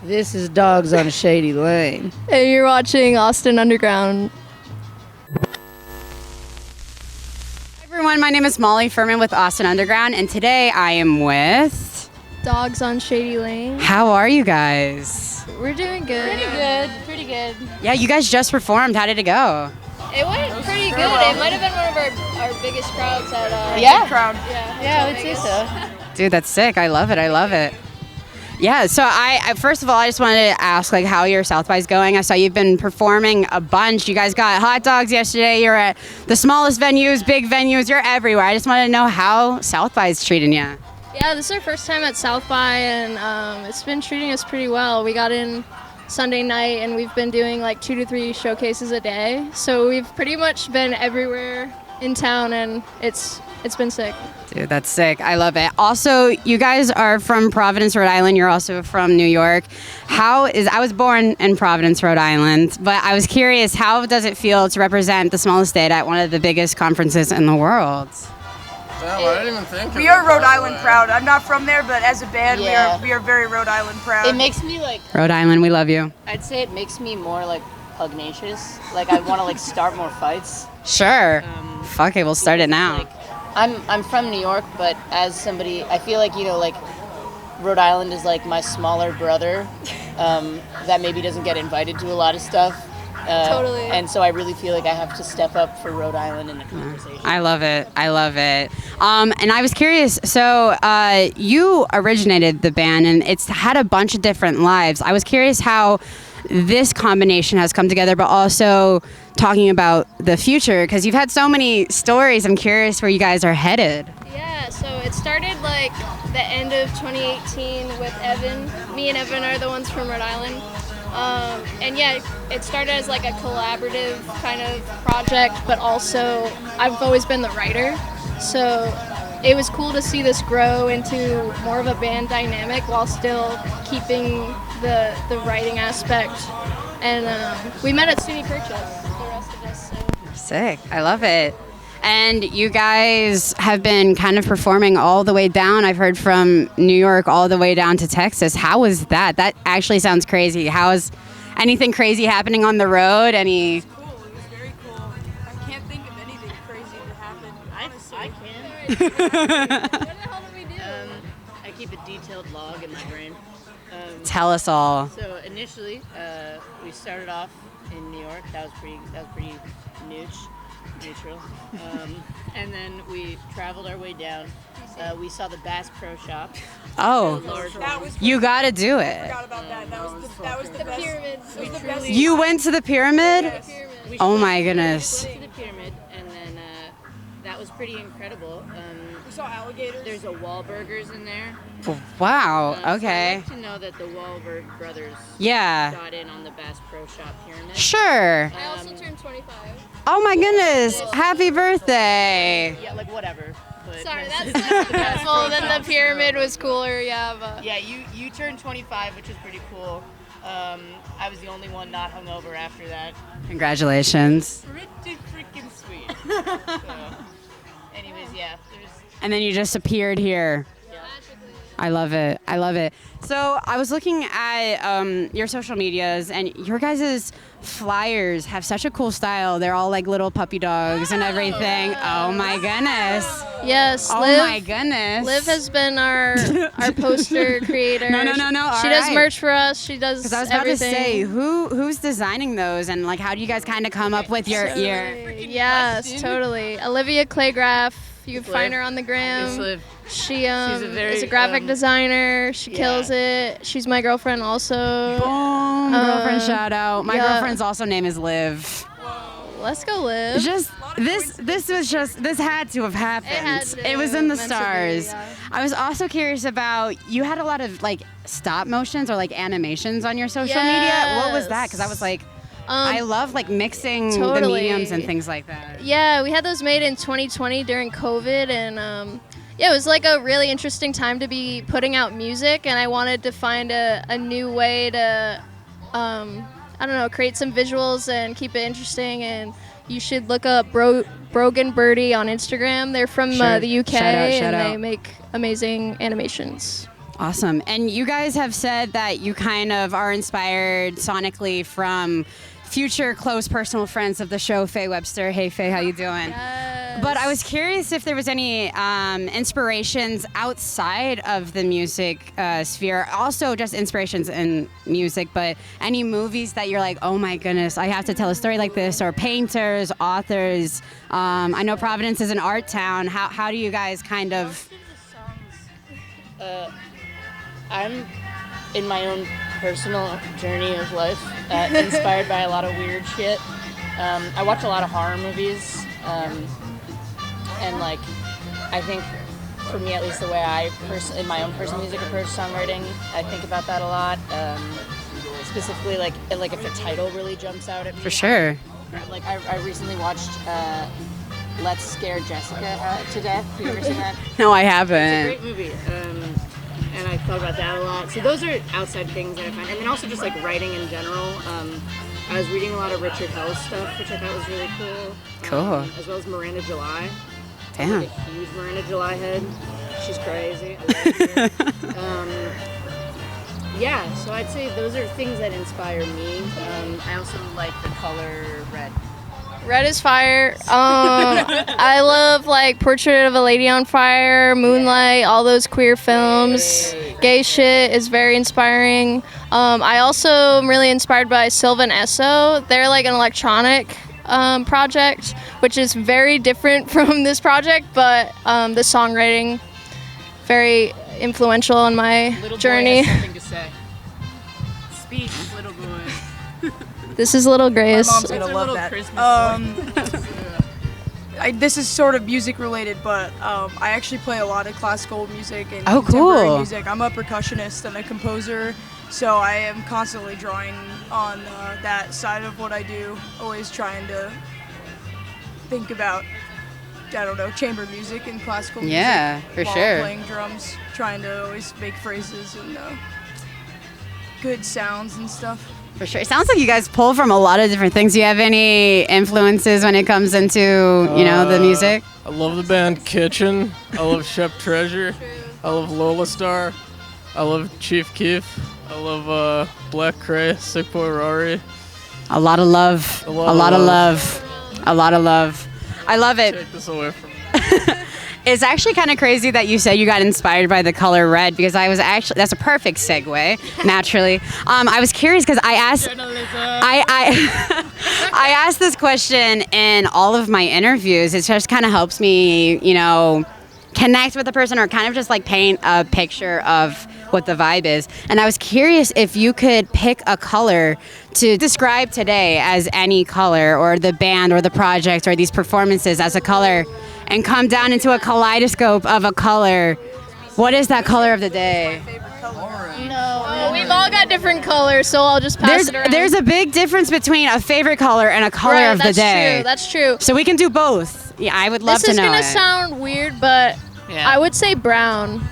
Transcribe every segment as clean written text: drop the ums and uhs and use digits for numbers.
This is Dogs on Shady Lane. And you're watching Austin Underground. Hi everyone, my name is Molly Furman with Austin Underground, and today I am with... Dogs on Shady Lane. How are you guys? We're doing good. Pretty good. Yeah, you guys just performed. How did it go? It went pretty good. It might have been one of our biggest crowds at Crowd. Yeah, I would say so. Dude, that's sick. I love it. I love it. Yeah, so I first of all, I just wanted to ask like how your South by's going. I saw you've been performing a bunch. You guys got hot dogs yesterday. You're at the smallest venues, big venues. You're everywhere. I just wanted to know how South by's treating you. Yeah, this is our first time at South by, and it's been treating us pretty well. We got in Sunday night, and we've been doing like 2 to 3 showcases a day. So we've pretty much been everywhere in town, and it's been sick. Dude, that's sick. I love it. Also, you guys are from Providence, Rhode Island. You're also from New York. I was born in Providence, Rhode Island, but I was curious, how does it feel to represent the smallest state at one of the biggest conferences in the world? Damn, I didn't even think We are Rhode Island proud. I'm not from there, but as a band, we are very Rhode Island proud. It makes me like, Rhode Island, we love you. I'd say it makes me more like pugnacious. Like I want to like start more fights. Sure. Fuck it, we'll start it now. Like, I'm from New York, but as somebody, I feel like, like Rhode Island is like my smaller brother that maybe doesn't get invited to a lot of stuff. Totally. And so I really feel like I have to step up for Rhode Island in the conversation. I love it. I love it. And I was curious, so you originated the band, and it's had a bunch of different lives. I was curious how this combination has come together, but also talking about the future, because you've had so many stories. I'm curious where you guys are headed. Yeah, so it started like the end of 2018 with Evan. Me and Evan are the ones from Rhode Island. And yeah, it started as like a collaborative kind of project, but also I've always been the writer. So it was cool to see this grow into more of a band dynamic while still keeping the writing aspect. And we met at SUNY Purchase, the rest of us. So. Sick. I love it. And you guys have been kind of performing all the way down. I've heard from New York all the way down to Texas. How was that? That actually sounds crazy. How is anything crazy happening on the road? Any? It was cool. It was very cool. I can't think of anything crazy to happen. I can. What the hell did we do? I keep a detailed log in my brain. Tell us all. So initially, we started off in New York. That was pretty neutral. And then we traveled our way down. We saw the Bass Pro Shop. Oh, That was you got to do I it. forgot about that. That was the best. Pyramids. It was the best. You went to the pyramid? Yes. We Oh went my to goodness. the pyramid, and then that was pretty incredible. We saw alligators. There's a Wahlburgers in there. Wow. So I'd Okay. like to know that the Wahlberg brothers Yeah. got in on the Bass Pro Shop pyramid. Sure. I also turned 25. Oh my goodness. Happy birthday. Yeah, like whatever. But Sorry, that's like well, then the pyramid was cooler, yeah, but Yeah, you turned 25, which is pretty cool. I was the only one not hungover after that. Congratulations. Pretty freaking sweet. So, anyways, yeah, there's. And then you just appeared here. I love it. I love it. So I was looking at your social medias, and your guys' flyers have such a cool style. They're all like little puppy dogs and everything. Oh my goodness. yes, Oh Liv. my goodness. Liv has been our poster creator. No. She All does right. merch for us. She does Because I was about everything. to say, who's designing those, and like how do you guys kind of come up with your Yes, totally. Olivia Claygraph. You can find her on the gram. She is a graphic designer. She kills it. She's my girlfriend also. Boom, girlfriend shout out. My yeah. girlfriend's also name is Liv. Let's go Liv. Just this had to have happened. had to, It was in the meant to be, stars. yeah. I was also curious about, you had a lot of like stop motions or like animations on your social media. What was that? Because I was like, I love like mixing the totally. mediums and things like that. Yeah, we had those made in 2020 during COVID, and yeah, it was like a really interesting time to be putting out music, and I wanted to find a new way to, I don't know, create some visuals and keep it interesting. And you should look up Brogan Birdie on Instagram. They're from Sure. the UK, Shout and out. they make amazing animations. Awesome. And you guys have said that you kind of are inspired sonically from future close personal friends of the show, Faye Webster. Hey, Faye, how you doing? Yes. But I was curious if there was any inspirations outside of the music sphere. Also, just inspirations in music, but any movies that you're like, oh my goodness, I have to tell a story like this, or painters, authors. I know Providence is an art town. How do you guys kind of... I'm in my own personal journey of life, inspired by a lot of weird shit. I watch a lot of horror movies, and like, I think for me, at least, the way I in my own personal music approach songwriting, I think about that a lot. Specifically, like if the title really jumps out at me. For sure. Like I recently watched Let's Scare Jessica to Death. Have you ever seen that? No, I It's a haven't. great movie, and I thought about that a lot. So those are outside things that I find, and then also just like writing in general. I was reading a lot of Richard Hell's stuff, which I thought was really cool. Cool. As well as Miranda July. Damn. I'm like a huge Miranda July head. She's crazy. I love her. Yeah, so I'd say those are things that inspire me. I also like the color red. Red is fire. I love like Portrait of a Lady on Fire, Moonlight, all those queer films. Gay shit is very inspiring. I also am really inspired by Sylvan Esso. They're like an electronic project, which is very different from this project, but the songwriting very influential in my Little journey. boy has something to say. Speak, little boy. This is Little My Grace. mom's gonna That's a love little that. Christmas This is sort of music related, but I actually play a lot of classical music and Oh, contemporary cool. music. I'm a percussionist and a composer, so I am constantly drawing on that side of what I do. Always trying to think about, I don't know, chamber music and classical music. Yeah, for while sure. playing drums, trying to always make phrases and good sounds and stuff. For sure. It sounds like you guys pull from a lot of different things. Do you have any influences when it comes into, the music? I love the band Kitchen. I love Shep Treasure. I love Lola Star. I love Chief Keef. I love Black Cray, Sick Boy Rory. A lot of love. A lot of love. A lot of love. I love it. Take this away from me. It's actually kind of crazy that you said you got inspired by the color red, because I was actually, that's a perfect segue, naturally. I was curious because I asked, I asked this question in all of my interviews. It just kind of helps me, connect with the person, or kind of just like paint a picture of what the vibe is. And I was curious if you could pick a color to describe today as any color, or the band or the project or these performances as a color, and come down into a kaleidoscope of a color. What is that color of the day? No, we've all got different colors, so I'll just pass it around. There's a big difference between a favorite color and a color of the day. That's true. So we can do both. Yeah, I would love to know. This is gonna sound weird, but I would say brown.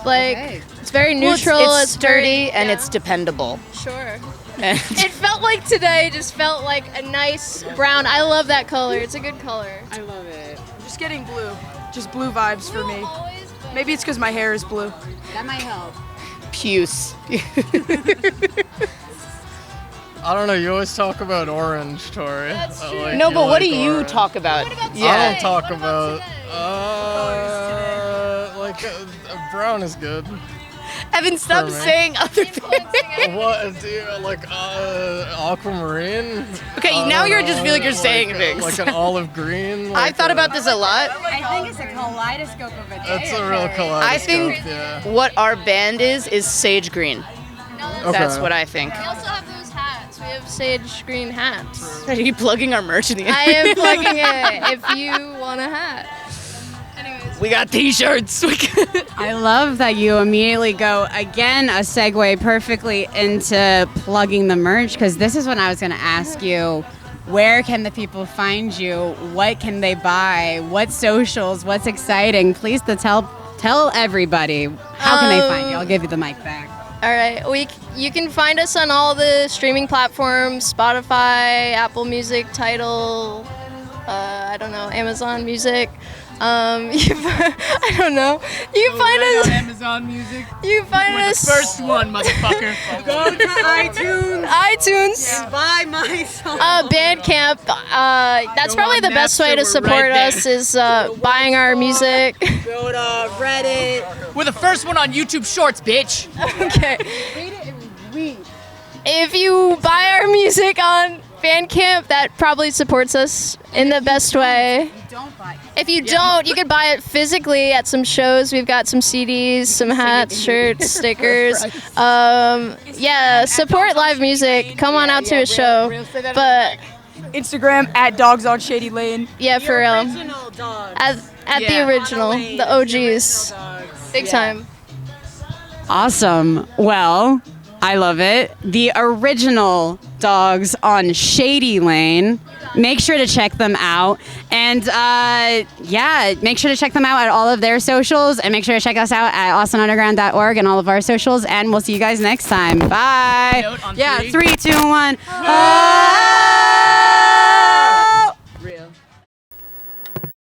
Like, it's very neutral. It's sturdy very, and it's dependable. Sure. It felt like today just felt like a nice brown. I love that color. It's a good color. I love it. Just getting blue. Just blue vibes for me. Maybe it's because my hair is blue. That might help. Puce. I don't know. You always talk about orange, Tori. That's true. Like, No, you but what like do you orange. talk about? What about I today? don't talk What about about. Brown is good. Evan, stop For me. saying other things. today? What do you like? Aquamarine. Okay, now you're just feel like you're saying things. Like an olive green. I've thought about this a lot. I think it's a kaleidoscope of a day. That's a real kaleidoscope. I think Yeah. what our band is sage green. Okay. That's what I think. We also have those hats. We have sage green hats. Are you plugging our merch in the end? I am plugging it if you want a hat. Anyways. We got t-shirts. I love that you immediately go, again, a segue perfectly into plugging the merch, because this is when I was going to ask you, where can the people find you? What can they buy? What socials? What's exciting? Please tell everybody. How can they find you? I'll give you the mic back. All right, you can find us on all the streaming platforms: Spotify, Apple Music, Tidal, I don't know, Amazon Music. I don't know. You can find us. Amazon Music. You can find We're us. the first one, motherfucker. Go to iTunes iTunes. and buy my song. Bandcamp. That's Go probably on the best way Napster, to we're support right there. us is buying our music. Go to Reddit. We're the first one on YouTube Shorts, bitch. Okay. If you buy our music on Bandcamp, that probably supports us in the best way. If you don't, you could buy it physically at some shows. We've got some CDs, some hats, shirts, stickers. Yeah, support live music. Come on out to a show. But Instagram at Dogs on Shady Lane. yeah, for real. Original dog. At the original, the OGs. Big time. Awesome. Well, I love it. The original Dogs on Shady Lane. Make sure to check them out. And yeah, make sure to check them out at all of their socials. And make sure to check us out at austinunderground.org and all of our socials. And we'll see you guys next time. Bye. Note on Yeah, three. 3, 2, 1.